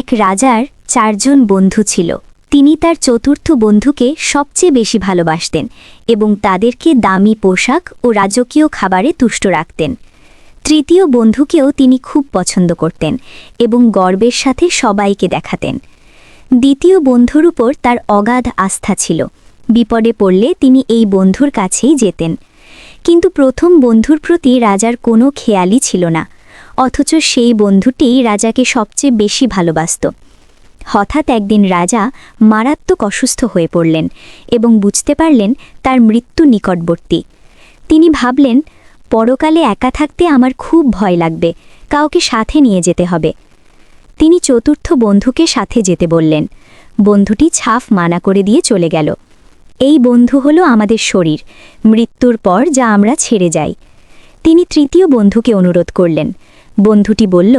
এক রাজার 4 জন বন্ধু ছিল। তিনি তার চতুর্থ বন্ধুকে সবচেয়ে বেশি ভালোবাসতেন এবং তাদেরকে দামি পোশাক ও রাজকীয় খাবারে তুষ্ট রাখতেন। তৃতীয় বন্ধুকেও তিনি খুব পছন্দ করতেন এবং গর্বের সাথে সবাইকে দেখাতেন। দ্বিতীয় বন্ধুর উপর তার অগাধ আস্থা ছিল। বিপদে পড়লে তিনি এই বন্ধুর কাছেই যেতেন। কিন্তু প্রথম বন্ধুর প্রতি রাজার কোনো খেয়ালই ছিল না, অথচ সেই বন্ধুটি রাজাকে সবচেয়ে বেশি ভালোবাসত। হঠাৎ একদিন রাজা মারাত্মক অসুস্থ হয়ে পড়লেন এবং বুঝতে পারলেন তার মৃত্যু নিকটবর্তী। তিনি ভাবলেন, পরকালে একা থাকতে আমার খুব ভয় লাগবে, কাউকে সাথে নিয়ে যেতে হবে। তিনি চতুর্থ বন্ধুকে সাথে যেতে বললেন। বন্ধুটি ছাফ মানা করে দিয়ে চলে গেল। এই বন্ধু হলো আমাদের শরীর, মৃত্যুর পর যা আমরা ছেড়ে যাই। তিনি তৃতীয় বন্ধুকে অনুরোধ করলেন। বন্ধুটি বলল,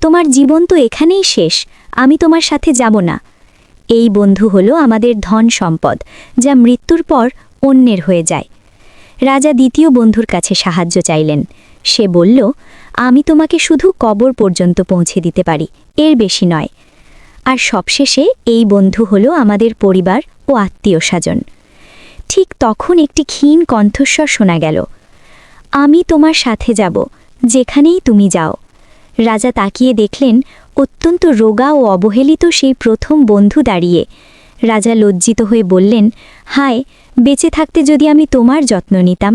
তোমার জীবন তো এখানেই শেষ, আমি তোমার সাথে যাব না। এই বন্ধু হলো আমাদের ধন সম্পদ, যা মৃত্যুর পর অন্যের হয়ে যায়। রাজা দ্বিতীয় বন্ধুর কাছে সাহায্য চাইলেন। সে বলল, আমি তোমাকে শুধু কবর পর্যন্ত পৌঁছে দিতে পারি, এর বেশি নয়। আর সবশেষে এই বন্ধু হলো আমাদের পরিবার ও আত্মীয় স্বজন। ঠিক তখন একটি ক্ষীণ কণ্ঠস্বর শোনা গেল, আমি তোমার সাথে যাব, যেখানেই তুমি যাও। রাজা তাকিয়ে দেখলেন অত্যন্ত রোগা ও অবহেলিত সেই প্রথম বন্ধু দাঁড়িয়ে। রাজা লজ্জিত হয়ে বললেন, হায়, বেঁচে থাকতে যদি আমি তোমার যত্ন নিতাম।